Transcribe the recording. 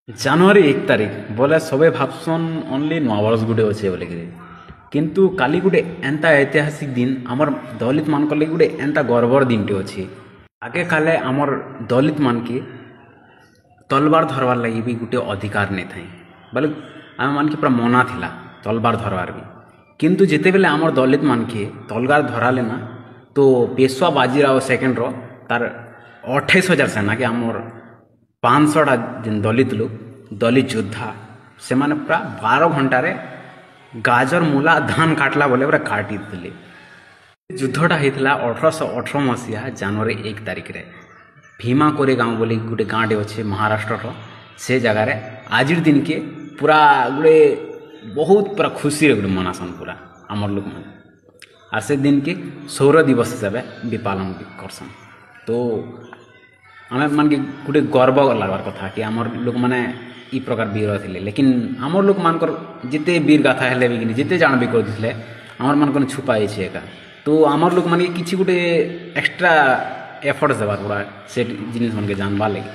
ଜାନୁଆରୀ 1 ତାରିଖ ବୋଲେ ସବେ ଭାବସନ୍ ଓନ୍ଲି ନୂଆ ବର୍ଷ ଗୁଟେ ଅଛେ ବୋଲିକିରି କିନ୍ତୁ କାଲି ଗୁଟେ ଏନ୍ତା ଐତିହାସିକ ଦିନ ଆମର ଦଲିତ ମାନଙ୍କର ଲାଗି ଗୁଟେ ଏନ୍ତା ଗର୍ବର ଦିନଟେ ଅଛି। ଆଗେ କାଲେ ଆମର ଦଲିତ ମାନକେ ତଲବାର ଧରବାର୍ ଲାଗି ବି ଗୁଟେ ଅଧିକାର ନେଇ ଥାଏ ବୋଲେ ଆମେ ମାନକେ ପୁରା ମନା ଥିଲା ତଲବାର ଧରବାର୍ ବି। କିନ୍ତୁ ଯେତେବେଲେ ଆମର ଦଲିତ ମାନକେ ତଲବାର ଧରାଲେ ନା ତ ପେଶୱା ବାଜିରାଓ ସେକେଣ୍ଡର ତାର 28,000 ସେନାକେ ଆମର 500ଟା ଯେନ୍ ଦଲିତ ଲୋକ ଦଲିତ ଯୋଦ୍ଧା ସେମାନେ ପୁରା 12 ଘଣ୍ଟାରେ ଗାଜର ମୂଲା ଧାନ କାଟଲା ବୋଲେ ପୁରା କାଟିଥିଲେ। ଯୁଦ୍ଧଟା ହେଇଥିଲା 1818 ମସିହା ଜାନୁଆରୀ 1 ତାରିଖରେ ଭୀମା କୋରେ ଗାଁ ବୋଲି ଗୋଟେ ଗାଁଟେ ଅଛି ମହାରାଷ୍ଟ୍ରର। ସେ ଜାଗାରେ ଆଜିର ଦିନକେ ପୁରା ଗୋଟେ ବହୁତ ପୁରା ଖୁସିରେ ଗୋଟେ ମନାସନ୍ ପୁରା ଆମର ଲୋକମାନେ। আর সে দিনকে সৌর দিবস হিসাবে भी पालन भी करसन। तो आम मान के गोटे गर्व लगवार कथा कि आमर लोक मैंने इ प्रकार वीर थे। लेकिन आमर लोक मानकर जिते वीर गाथा हेले भी जिते जान भी करते आमर मान छुपाई एका। तो आमर लोक मान किसी गोटे एक्सट्रा एफर्ट्स देवार पड़ा से जिनिस मन के जानवा लगे।